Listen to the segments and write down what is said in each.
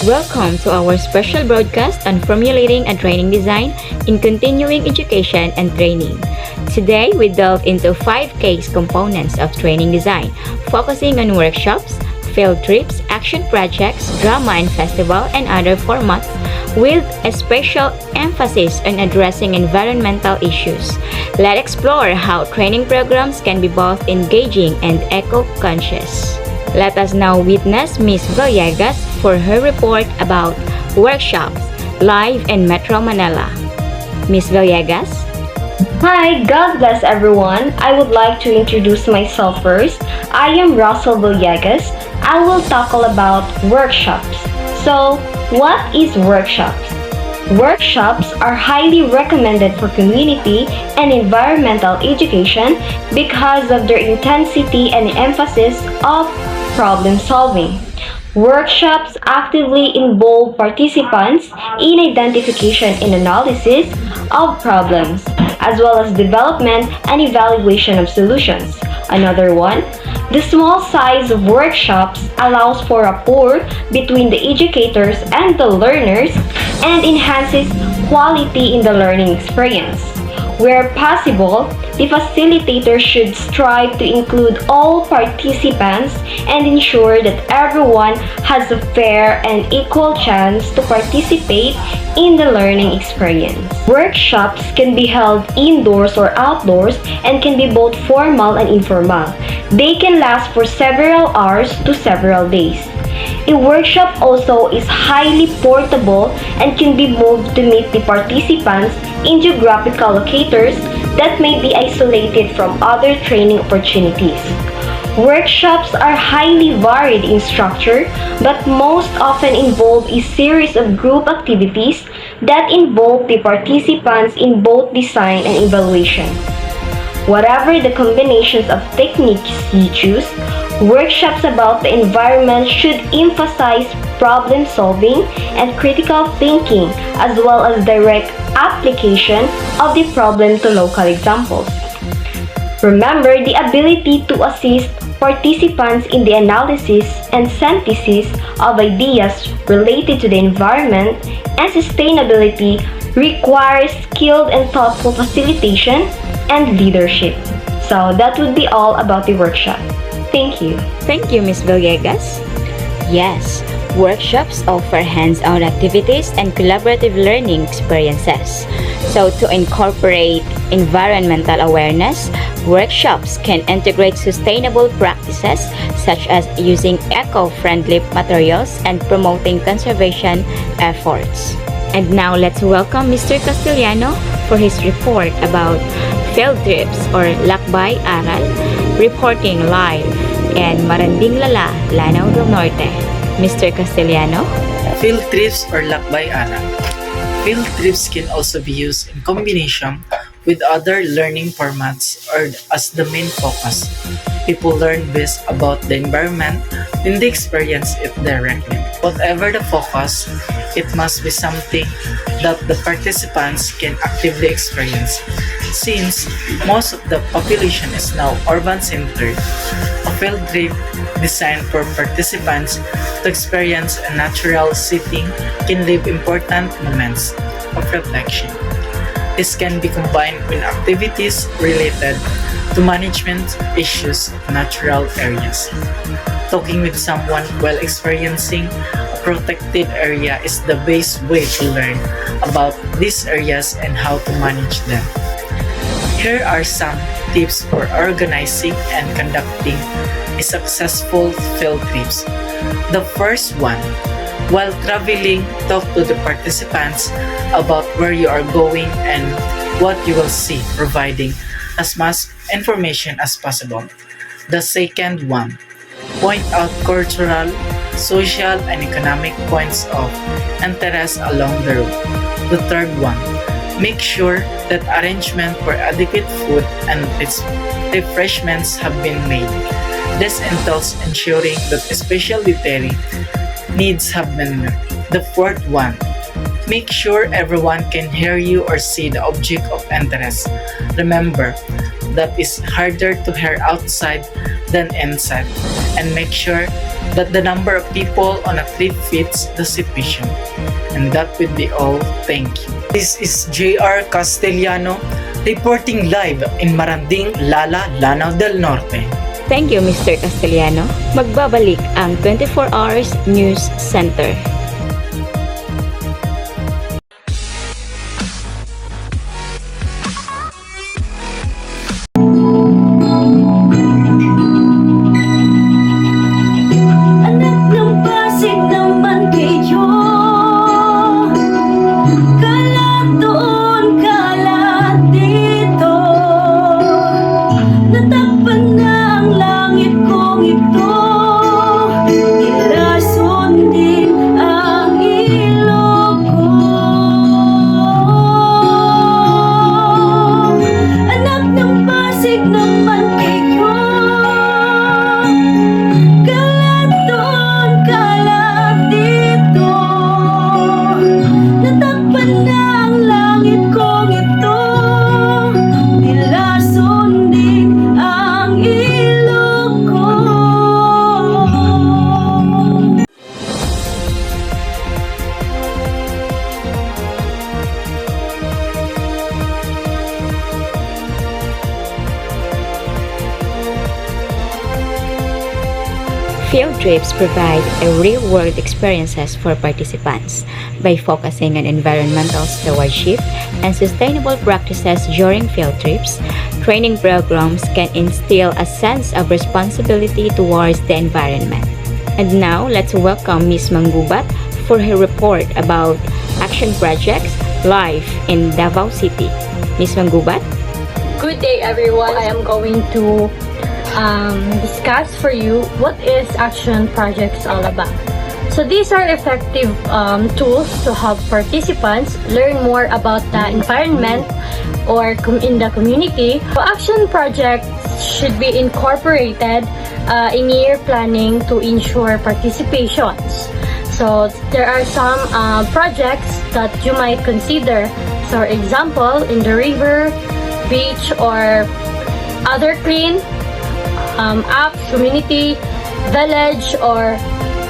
Welcome to our special broadcast on formulating and training design in continuing education and training. Today, we delve into 5 case components of training design, focusing on workshops, field trips, action projects, drama and festival, and other formats, with a special emphasis on addressing environmental issues. Let's explore how training programs can be both engaging and eco-conscious. Let us now witness Ms. Villegas for her report about workshops live in Metro Manila. Ms. Villegas? Hi, God bless everyone. I would like to introduce myself first. I am Russell Villegas. I will tackle about workshops. So, what is workshops? Workshops are highly recommended for community and environmental education because of their intensity and emphasis of problem solving. Workshops actively involve participants in identification and analysis of problems, as well as development and evaluation of solutions. Another one, the small size of workshops allows for rapport between the educators and the learners and enhances quality in the learning experience. Where possible, the facilitator should strive to include all participants and ensure that everyone has a fair and equal chance to participate in the learning experience. Workshops can be held indoors or outdoors and can be both formal and informal. They can last for several hours to several days. A workshop also is highly portable and can be moved to meet the participants in geographical locators that may be isolated from other training opportunities. Workshops are highly varied in structure, but most often involve a series of group activities that involve the participants in both design and evaluation. Whatever the combinations of techniques you choose, workshops about the environment should emphasize problem solving and critical thinking, as well as direct application of the problem to local examples. Remember the ability to assist participants in the analysis and synthesis of ideas related to the environment and sustainability requires skilled and thoughtful facilitation and leadership. So that would be all about the workshop. Thank you. Thank you, Ms. Villegas. Yes, workshops offer hands-on activities and collaborative learning experiences. So to incorporate environmental awareness, workshops can integrate sustainable practices such as using eco-friendly materials and promoting conservation efforts. And now let's welcome Mr. Castellano for his report about field trips or Lakbay Aral, reporting live in Maranding-Lala, Lanao del Norte. Mr. Castellano? Field trips or Lakbay Aral. Field trips can also be used in combination with other learning formats or as the main focus. People learn best about the environment when they experience it directly. Whatever the focus, it must be something that the participants can actively experience. Since most of the population is now urban-centered, a field trip designed for participants to experience a natural setting can leave important moments of reflection. This can be combined with activities related to management issues of natural areas. Talking with someone while experiencing a protected area is the best way to learn about these areas and how to manage them. Here are some tips for organizing and conducting a successful field trips. The first one, while traveling, talk to the participants about where you are going and what you will see, providing as much information as possible. The second one, point out cultural, social, and economic points of interest along the route. The third one, make sure that arrangement for adequate food and refreshments have been made. This entails ensuring that special dietary needs have been met. The fourth one, make sure everyone can hear you or see the object of interest. Remember, that is harder to hear outside than inside, and make sure that the number of people on a trip fits the situation. And that would be all. Thank you. This is JR Castellano reporting live in Maranding, Lala, Lanao del Norte. Thank you, Mr. Castellano. Magbabalik ang 24 Hours News Center. Anak ng Pasig naman kayo, kalat doon, kalat dito. Natakpan na ang langit kong ito, nilason din ang ilog ko. Anak ng Pasig naman kayo, kalat doon, kalat dito. Natakpan na ang langit kong ito, nilason din ang ilog ko. Field trips provide a real-world experiences for participants by focusing on environmental stewardship and sustainable practices during field trips. Training programs can instill a sense of responsibility towards the environment. And now, let's welcome Ms. Manggubat for her report about action projects live in Davao City. Ms. Manggubat? Good day, everyone. I am going to discuss for you what is action projects all about. So these are effective tools to help participants learn more about the environment or in the community. So action projects should be incorporated in year planning to ensure participations. So there are some projects that you might consider. So for example, in the river, beach, or other clean apps, community, village, or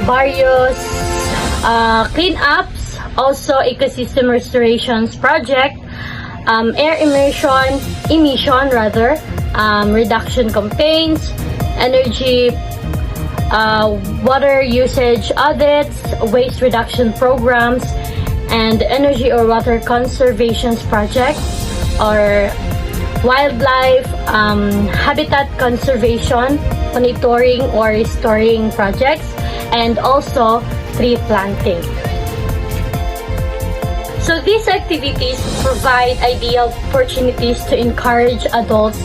barrios clean ups, also ecosystem restorations project, air emission rather, reduction campaigns, energy water usage audits, waste reduction programs, and energy or water conservation projects, or wildlife habitat conservation, monitoring or restoring projects, and also tree planting. So these activities provide ideal opportunities to encourage adults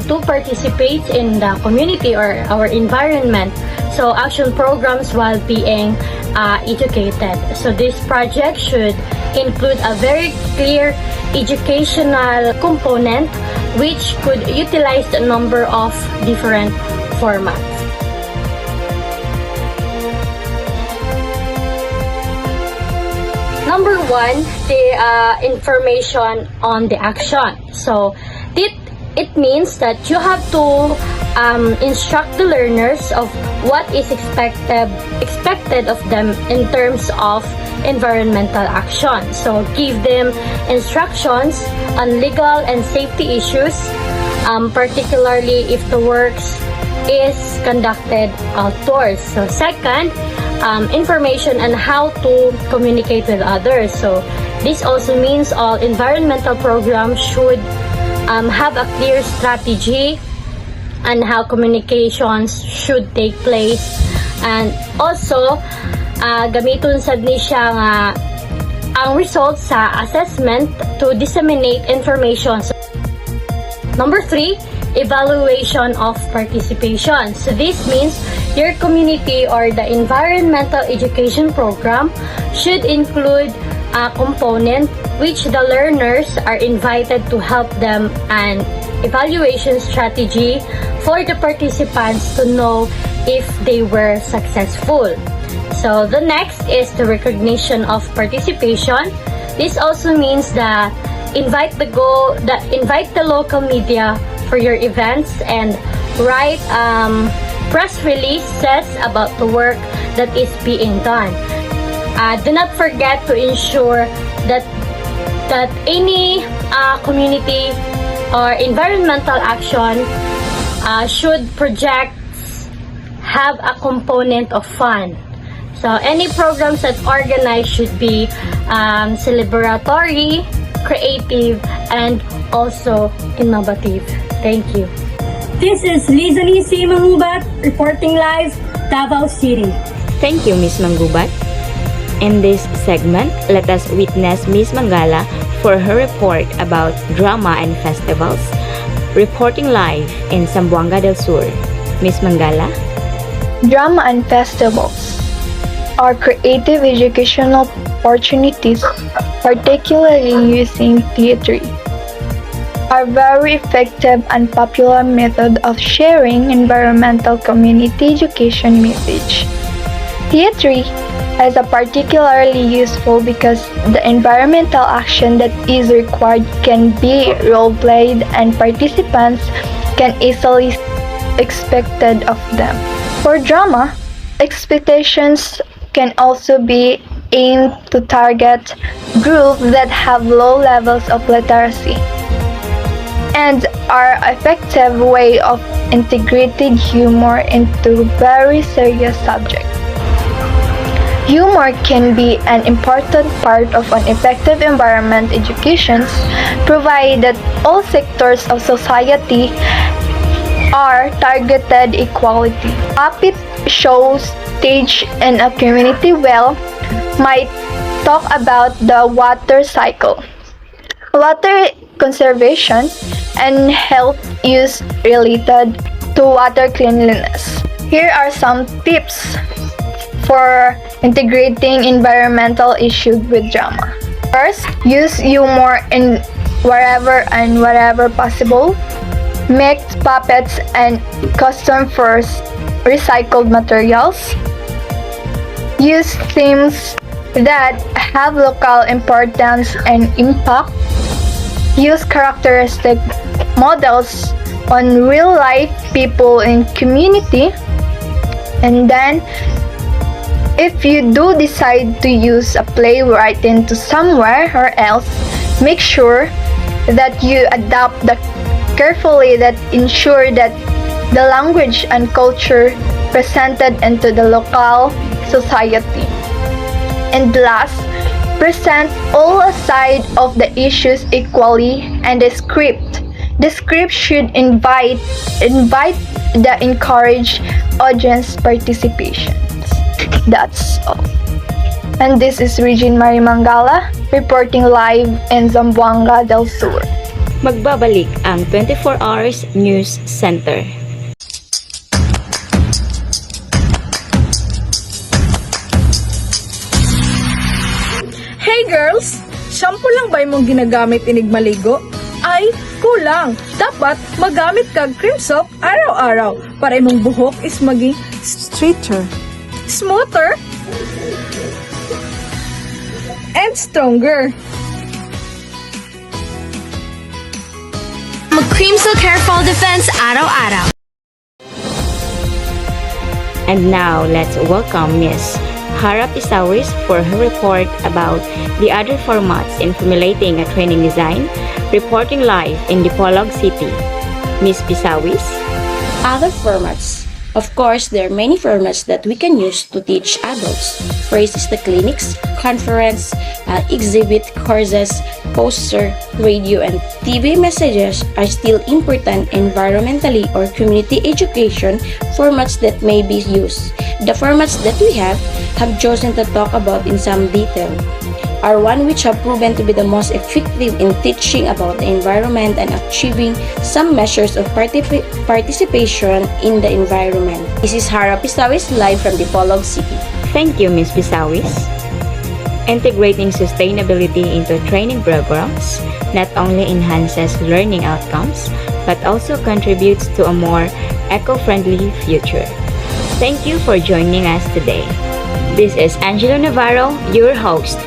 to participate in the community or our environment. So action programs while being educated. So this project should include a very clear educational component which could utilize a number of different formats. Number one, the information on the action. So it means that you have to instruct the learners of what is expected of them in terms of environmental action. So give them instructions on legal and safety issues, particularly if the works is conducted outdoors. So second, information on how to communicate with others. So this also means all environmental programs should have a clear strategy and how communications should take place, and also gamiton sad ni siya nga ang results sa assessment to disseminate information. So, number 3, evaluation of participation. So this means your community or the environmental education program should include a component which the learners are invited to help them an evaluation strategy for the participants to know if they were successful. So the next is the recognition of participation. This also means that invite the local media for your events and write press releases about the work that is being done. Do not forget to ensure that any community or environmental action should projects have a component of fun. So any programs that organized should be celebratory, creative, and also innovative. Thank you. This is Lizanie C. Mangubat reporting live, Davao City. Thank you, Ms. Manggubat. In this segment, let us witness Ms. Mangala for her report about drama and festivals, reporting live in Zamboanga del Sur. Ms. Mangala? Drama and festivals are creative educational opportunities, particularly using theatre, are very effective and popular method of sharing environmental community education message. Theatre is a particularly useful because the environmental action that is required can be role-played and participants can easily expected of them. For drama, expectations can also be aimed to target groups that have low levels of literacy and are effective way of integrating humor into very serious subjects. Humor can be an important part of an effective environment education, provided that all sectors of society are targeted equality. Puppet shows staged in a community well might talk about the water cycle, water conservation, and health use related to water cleanliness. Here are some tips for integrating environmental issues with drama. First, use humor in wherever and wherever possible. Make puppets and custom for recycled materials. Use themes that have local importance and impact. Use characteristic models on real-life people in community. And then, if you do decide to use a playwright into somewhere or else, make sure that you adapt the carefully that ensure that the language and culture presented into the local society. And last, present all side of the issues equally, and the script should invite the encourage audience participation. That's all. And this is Regine Marie Mangala reporting live in Zamboanga del Sur. Magbabalik ang 24 Hours News Center. Hey girls! Shampoo lang ba imong ginagamit inig maligo? Ay, kulang! Dapat magamit kag cream soap araw-araw para imong buhok is maging straighter, smoother, and stronger. Mag-cream silk hair fall defense araw-araw. And now, let's welcome Miss Hara Pisawis for her report about the other formats in formulating a training design, reporting live in Dipolog City. Miss Pisawis? Other formats. Of course, there are many formats that we can use to teach adults. First is the clinics, conference, exhibit, courses, poster, radio, and TV messages are still important environmentally or community education formats that may be used. The formats that we have chosen to talk about in some detail are one which have proven to be the most effective in teaching about the environment and achieving some measures of participation in the environment. This is Hara Pisawis live from Dipolog City. Thank you, Ms. Pisawis. Integrating sustainability into training programs not only enhances learning outcomes, but also contributes to a more eco-friendly future. Thank you for joining us today. This is Angelo Navarro, your host.